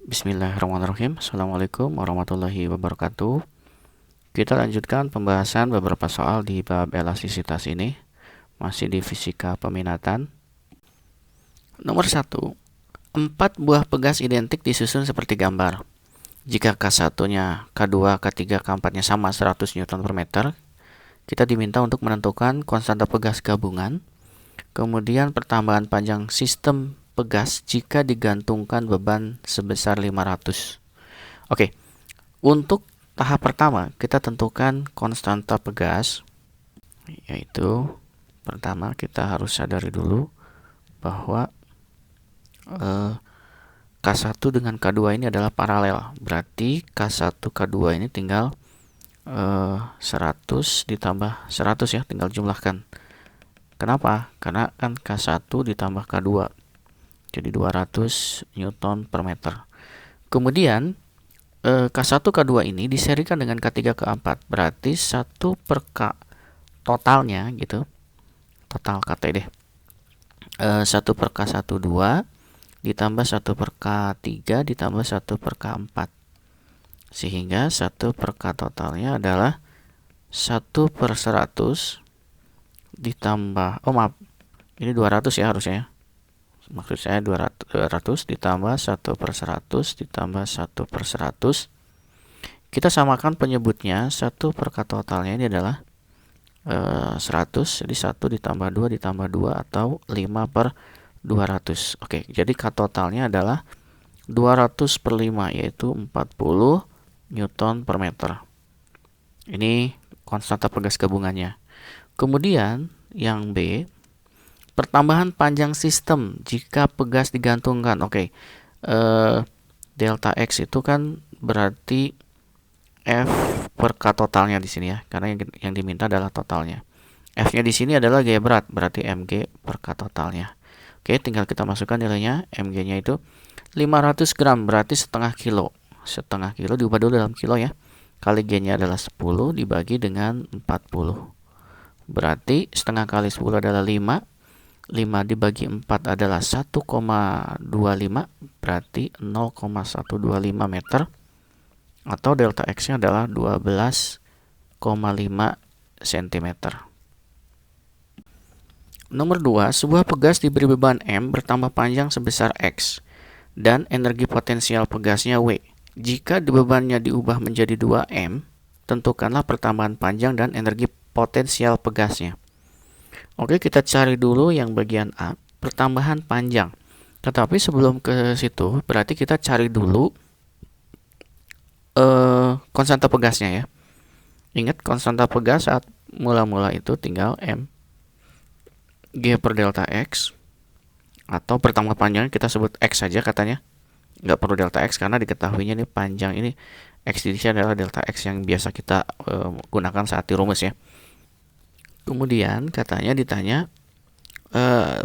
Bismillahirrahmanirrahim. Assalamualaikum warahmatullahi wabarakatuh. Kita lanjutkan pembahasan beberapa soal di bab elastisitas ini. Masih di fisika peminatan. Nomor 1. 4 buah pegas identik disusun seperti gambar. Jika K1-nya, K2, K3, K4-nya sama 100 Newton per meter, kita diminta untuk menentukan konstanta pegas gabungan. Kemudian pertambahan panjang sistem pegas jika digantungkan beban sebesar 500. Oke, untuk tahap pertama kita tentukan konstanta pegas, yaitu pertama kita harus sadari dulu bahwa K1 dengan K2 ini adalah paralel. Berarti K1 K2 ini tinggal 100 ditambah 100 ya, tinggal jumlahkan. Kenapa? Karena kan K1 ditambah K2, jadi 200 Newton per meter. Kemudian K1 K2 ini diserikan dengan K3 K4, berarti 1 per K totalnya gitu, total KT deh, 1 per K1 2 ditambah 1 per K3 ditambah 1 per K4, sehingga 1 per K totalnya adalah 1 per 100 ditambah, ini 200 ya harusnya. Maksud saya 200 ditambah 1 per 100 ditambah 1 per 100. Kita samakan penyebutnya. 1 per K totalnya ini adalah 100. Jadi 1 ditambah 2 ditambah 2 atau 5 per 200. Oke, jadi K totalnya adalah 200 per 5, yaitu 40 Newton per meter. Ini konstanta pegas gabungannya. Kemudian yang B, pertambahan panjang sistem jika pegas digantungkan. Oke, delta X itu kan berarti F per K totalnya di sini ya, karena yang diminta adalah totalnya. F-nya di sini adalah gaya berat, berarti mg per K totalnya. Oke, tinggal kita masukkan nilainya. Mg-nya itu 500 gram, berarti setengah kilo. Setengah kilo diubah dulu dalam kilo ya. Kali G-nya adalah 10 dibagi dengan 40. Berarti setengah kali 10 adalah 5. 5 dibagi 4 adalah 1,25, berarti 0,125 meter. Atau delta X-nya adalah 12,5 cm. Nomor 2, sebuah pegas diberi beban M bertambah panjang sebesar X dan energi potensial pegasnya W. Jika bebannya diubah menjadi 2M, tentukanlah pertambahan panjang dan energi potensial pegasnya. Oke, kita cari dulu yang bagian A, pertambahan panjang. Tetapi sebelum ke situ, berarti kita cari dulu konstanta pegasnya ya. Ingat, konstanta pegas saat mula-mula itu tinggal M G per delta X, atau pertambahan panjang kita sebut X saja katanya. Nggak perlu delta X karena diketahuinya nih panjang ini X di sini adalah delta X yang biasa kita gunakan saat dirumus ya. Kemudian katanya ditanya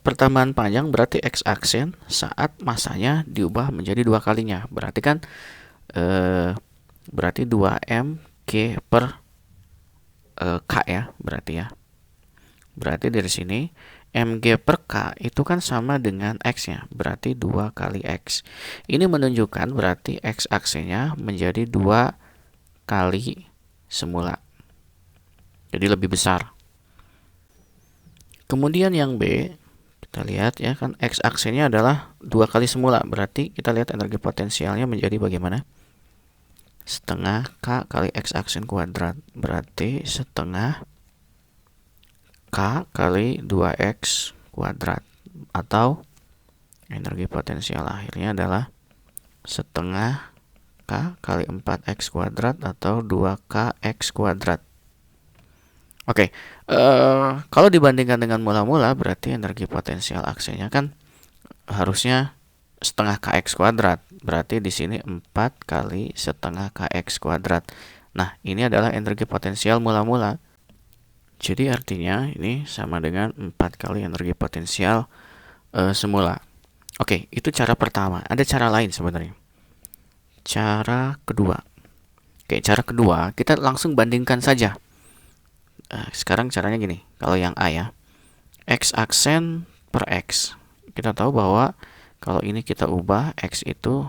pertambahan panjang berarti X aksen saat masanya diubah menjadi 2 kalinya. Berarti kan berarti 2M G per K ya, berarti ya. Berarti dari sini mg per K itu kan sama dengan X-nya, berarti 2 kali X. Ini menunjukkan berarti X aksenya menjadi 2 kali semula. Jadi lebih besar. Kemudian yang B, kita lihat ya kan X aksenya adalah 2 kali semula. Berarti kita lihat energi potensialnya menjadi bagaimana? Setengah K kali X aksen kuadrat. Berarti setengah K kali 2X kuadrat. Atau energi potensial akhirnya adalah setengah K kali 4X kuadrat atau 2KX kuadrat. Oke, kalau dibandingkan dengan mula-mula berarti energi potensial aksenya kan harusnya setengah KX kuadrat. Berarti di sini 4 kali setengah KX kuadrat. Nah, ini adalah energi potensial mula-mula. Jadi artinya ini sama dengan 4 kali energi potensial semula. Oke, itu cara pertama. Ada cara lain sebenarnya. Cara kedua. Oke, cara kedua kita langsung bandingkan saja. Sekarang caranya gini. Kalau yang A ya, X aksen per X. Kita tahu bahwa kalau ini kita ubah, X itu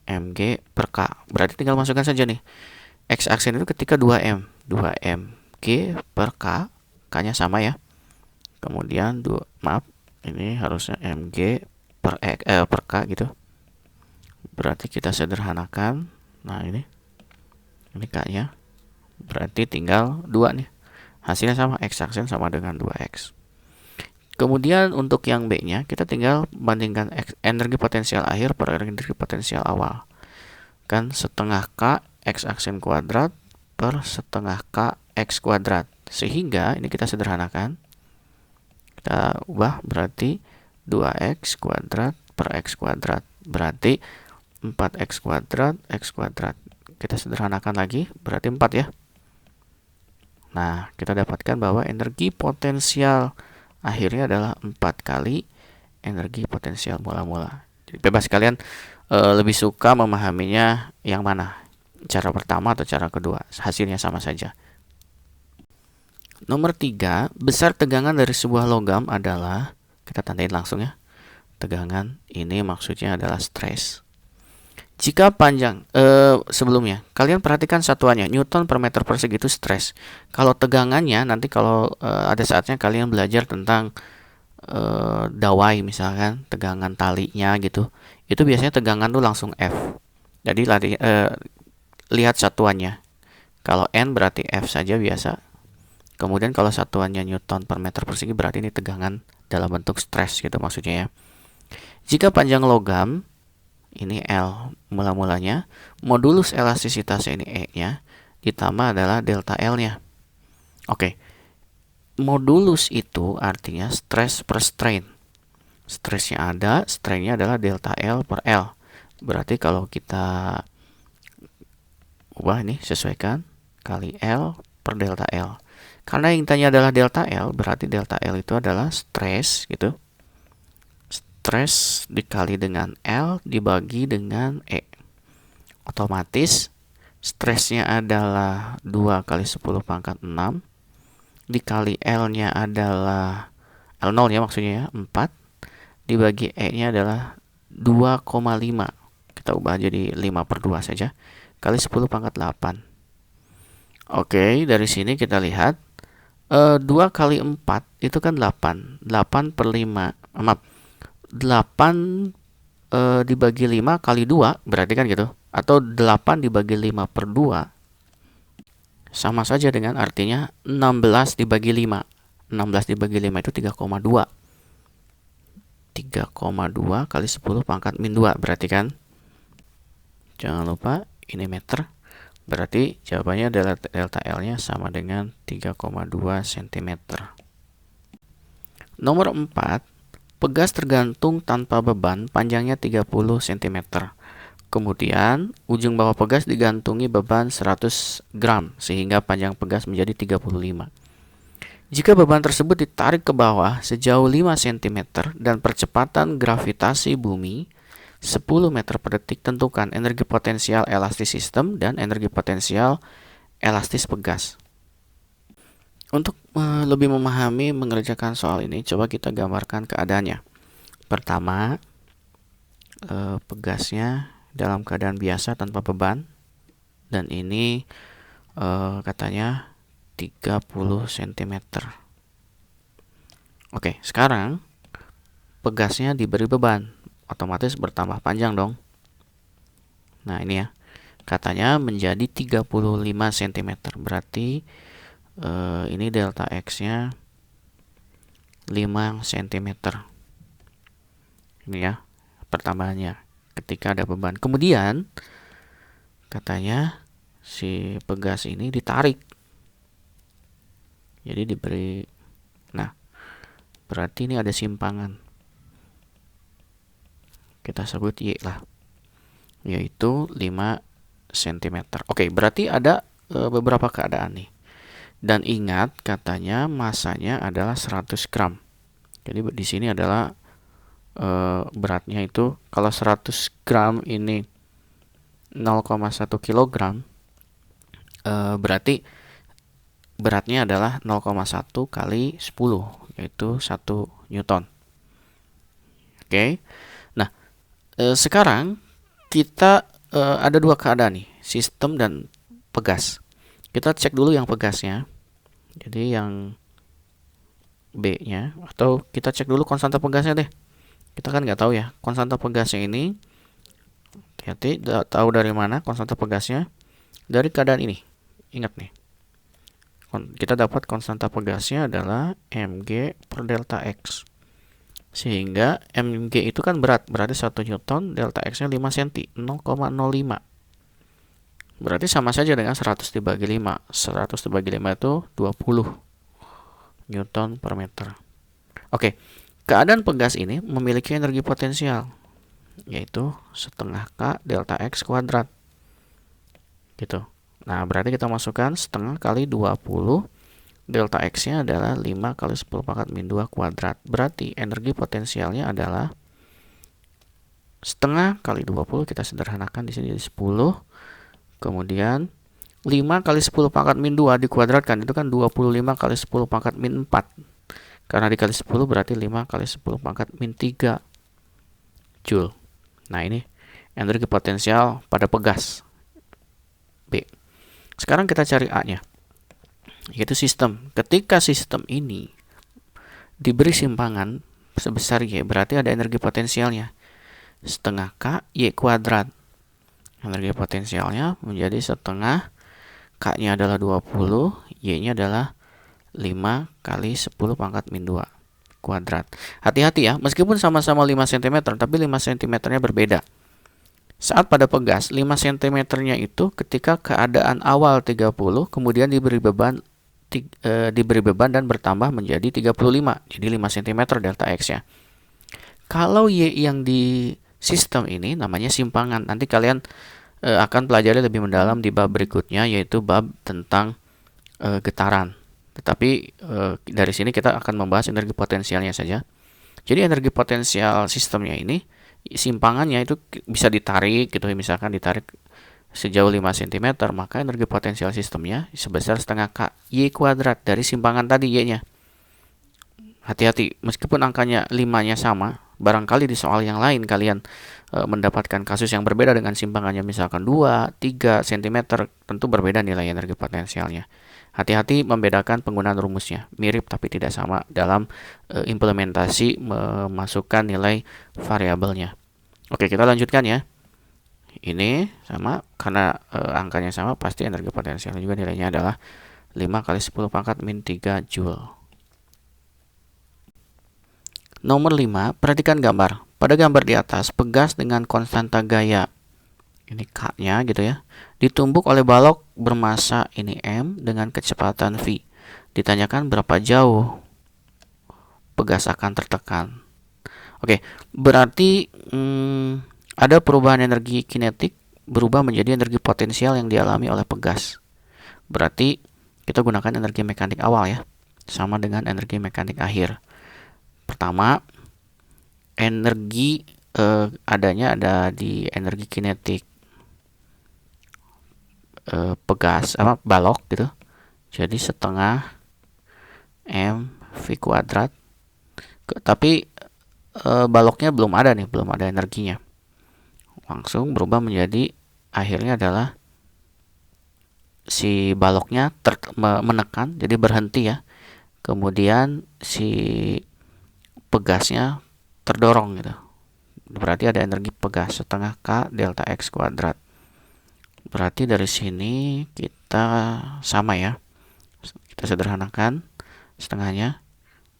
mg per K. Berarti tinggal masukkan saja nih. X aksen itu ketika 2M. 2mg per K. K-nya sama ya. Kemudian, ini harusnya mg per K gitu. Berarti kita sederhanakan. Nah, ini K-nya. Berarti tinggal 2 nih. Hasilnya sama, X aksen sama dengan 2X. Kemudian untuk yang B-nya, kita tinggal bandingkan energi potensial akhir per energi potensial awal. Kan setengah K X aksen kuadrat per setengah K X kuadrat. Sehingga ini kita sederhanakan. Kita ubah berarti 2X kuadrat per X kuadrat. Berarti 4X kuadrat X kuadrat. Kita sederhanakan lagi, berarti 4 ya. Nah, kita dapatkan bahwa energi potensial akhirnya adalah 4 kali energi potensial mula-mula. Jadi bebas kalian lebih suka memahaminya yang mana, cara pertama atau cara kedua, hasilnya sama saja. Nomor 3, besar tegangan dari sebuah logam adalah, kita tandain langsung ya, tegangan ini maksudnya adalah stres. Jika panjang, sebelumnya, kalian perhatikan satuannya, Newton per meter persegi itu stres. Kalau tegangannya, nanti kalau ada saatnya kalian belajar tentang dawai misalkan, tegangan talinya gitu. Itu biasanya tegangan tuh langsung F. Jadi lihat satuannya. Kalau N berarti F saja biasa. Kemudian kalau satuannya Newton per meter persegi berarti ini tegangan dalam bentuk stres gitu maksudnya ya. Jika panjang logam, ini L mula-mulanya, modulus elastisitasnya ini E-nya, ditambah adalah delta L-nya. Oke, modulus itu artinya stress per strain. Stresnya ada, strainnya adalah delta L per L. Berarti kalau kita ubah ini, sesuaikan, kali L per delta L. Karena intinya adalah delta L, berarti delta L itu adalah stres gitu. Stres dikali dengan L dibagi dengan E. Otomatis stresnya adalah 2 kali 10 pangkat 6 dikali L-nya adalah L0 ya maksudnya ya, 4 dibagi E-nya adalah 2,5. Kita ubah jadi 5 per 2 saja kali 10 pangkat 8. Oke, dari sini kita lihat 2 kali 4 itu kan 8. 8 per 5. 8 dibagi 5 kali 2 berarti kan gitu. Atau 8 dibagi 5 per 2 sama saja dengan artinya 16 dibagi 5. 16 dibagi 5 itu 3,2. 3,2 kali 10 pangkat min 2 berarti kan. Jangan lupa ini meter. Berarti jawabannya adalah delta L-nya sama dengan 3,2 cm. Nomor 4, pegas tergantung tanpa beban panjangnya 30 cm. Kemudian, ujung bawah pegas digantungi beban 100 gram sehingga panjang pegas menjadi 35. Jika beban tersebut ditarik ke bawah sejauh 5 cm dan percepatan gravitasi bumi 10 meter per detik, tentukan energi potensial elastis sistem dan energi potensial elastis pegas. Untuk lebih memahami mengerjakan soal ini, coba kita gambarkan keadaannya. Pertama, pegasnya dalam keadaan biasa tanpa beban, dan ini katanya 30 cm. Oke, sekarang pegasnya diberi beban, otomatis bertambah panjang dong. Nah ini ya, katanya menjadi 35 cm. Berarti ini delta X-nya 5 cm. Ini ya pertambahannya ketika ada beban. Kemudian katanya si pegas ini ditarik. Jadi diberi, nah berarti ini ada simpangan. Kita sebut Y lah, yaitu 5 cm. Oke, berarti ada beberapa keadaan nih. Dan ingat katanya masanya adalah 100 gram. Jadi di sini adalah beratnya itu, kalau 100 gram ini 0,1 kg, berarti beratnya adalah 0,1 kali 10, yaitu 1 Newton. Oke. Nah, sekarang kita ada dua keadaan nih, sistem dan pegas. Kita cek dulu yang pegasnya. Jadi yang B-nya, atau kita cek dulu konstanta pegasnya deh. Kita kan nggak tahu ya konstanta pegasnya ini. Hati-hati, tahu dari mana konstanta pegasnya? Dari keadaan ini. Ingat nih, kita dapat konstanta pegasnya adalah mg per delta x. Sehingga mg itu kan berat, berarti 1 Newton, delta x-nya 5 cm, 0,05. Berarti sama saja dengan 100 dibagi 5. 100 dibagi 5 itu 20 Newton per meter. Oke, keadaan pegas ini memiliki energi potensial, yaitu setengah K delta X kuadrat. Gitu. Nah, berarti kita masukkan setengah kali 20, delta X-nya adalah 5 kali 10 pangkat min 2 kuadrat. Berarti energi potensialnya adalah setengah kali 20, kita sederhanakan di sini jadi 10. Kemudian 5 kali 10 pangkat min 2 dikuadratkan, itu kan 25 kali 10 pangkat min 4. Karena dikali 10 berarti 5 kali 10 pangkat min 3 Joule. Nah, ini energi potensial pada pegas B. Sekarang kita cari A-nya, yaitu sistem. Ketika sistem ini diberi simpangan sebesar Y, berarti ada energi potensialnya setengah K Y kuadrat. Energi potensialnya menjadi setengah, K-nya adalah 20, Y-nya adalah 5 kali 10 pangkat min 2 kuadrat. Hati-hati ya, meskipun sama-sama 5 cm, tapi 5 cm-nya berbeda. Saat pada pegas, 5 cm-nya itu ketika keadaan awal 30, kemudian diberi beban dan bertambah menjadi 35. Jadi 5 cm delta X-nya. Kalau Y yang di sistem ini namanya simpangan. Nanti kalian akan pelajari lebih mendalam di bab berikutnya, yaitu bab tentang getaran. Tetapi dari sini kita akan membahas energi potensialnya saja. Jadi energi potensial sistemnya ini, simpangannya itu bisa ditarik gitu, misalkan ditarik sejauh 5 cm, maka energi potensial sistemnya sebesar setengah K Y kuadrat dari simpangan tadi Y-nya. Hati-hati, meskipun angkanya 5-nya sama, barangkali di soal yang lain kalian mendapatkan kasus yang berbeda dengan simpangannya misalkan 2, 3 cm, tentu berbeda nilai energi potensialnya. Hati-hati membedakan penggunaan rumusnya, mirip tapi tidak sama dalam implementasi memasukkan nilai variabelnya. Oke, kita lanjutkan ya. Ini sama, karena angkanya sama, pasti energi potensialnya juga nilainya adalah 5 kali 10 pangkat min 3 Joule. Nomor 5, perhatikan gambar. Pada gambar di atas, pegas dengan konstanta gaya, ini K-nya gitu ya, ditumbuk oleh balok bermasa ini M dengan kecepatan V. Ditanyakan berapa jauh pegas akan tertekan. Oke, berarti ada perubahan energi kinetik berubah menjadi energi potensial yang dialami oleh pegas. Berarti kita gunakan energi mekanik awal ya, sama dengan energi mekanik akhir. Pertama, energi adanya ada di energi kinetik pegas balok gitu. Jadi setengah M V kuadrat. Tapi baloknya belum ada nih, belum ada energinya. Langsung berubah menjadi, akhirnya adalah si baloknya menekan, jadi berhenti ya. Kemudian si pegasnya terdorong gitu. Berarti ada energi pegas setengah K delta X kuadrat. Berarti dari sini kita sama ya. Kita sederhanakan setengahnya.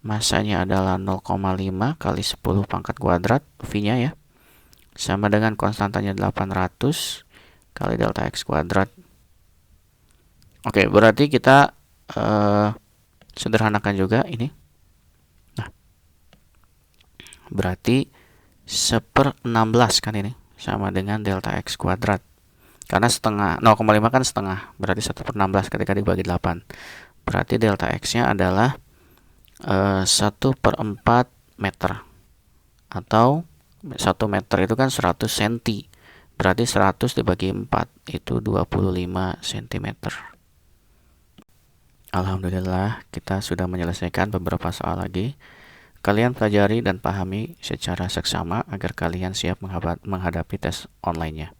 Masanya adalah 0,5 kali 10 pangkat kuadrat V-nya ya. Sama dengan konstantanya 800 kali delta X kuadrat. Oke, berarti kita sederhanakan juga ini. Nah, berarti 1/16 kan ini, sama dengan delta X kuadrat. Karena setengah, 0,5 kan setengah, berarti 1/16 ketika dibagi 8. Berarti delta X-nya adalah 1/4 meter. Atau 1 meter itu kan 100 cm. Berarti 100 dibagi 4 itu 25 cm. Alhamdulillah, kita sudah menyelesaikan beberapa soal lagi. Kalian pelajari dan pahami secara seksama agar kalian siap menghadapi tes online-nya.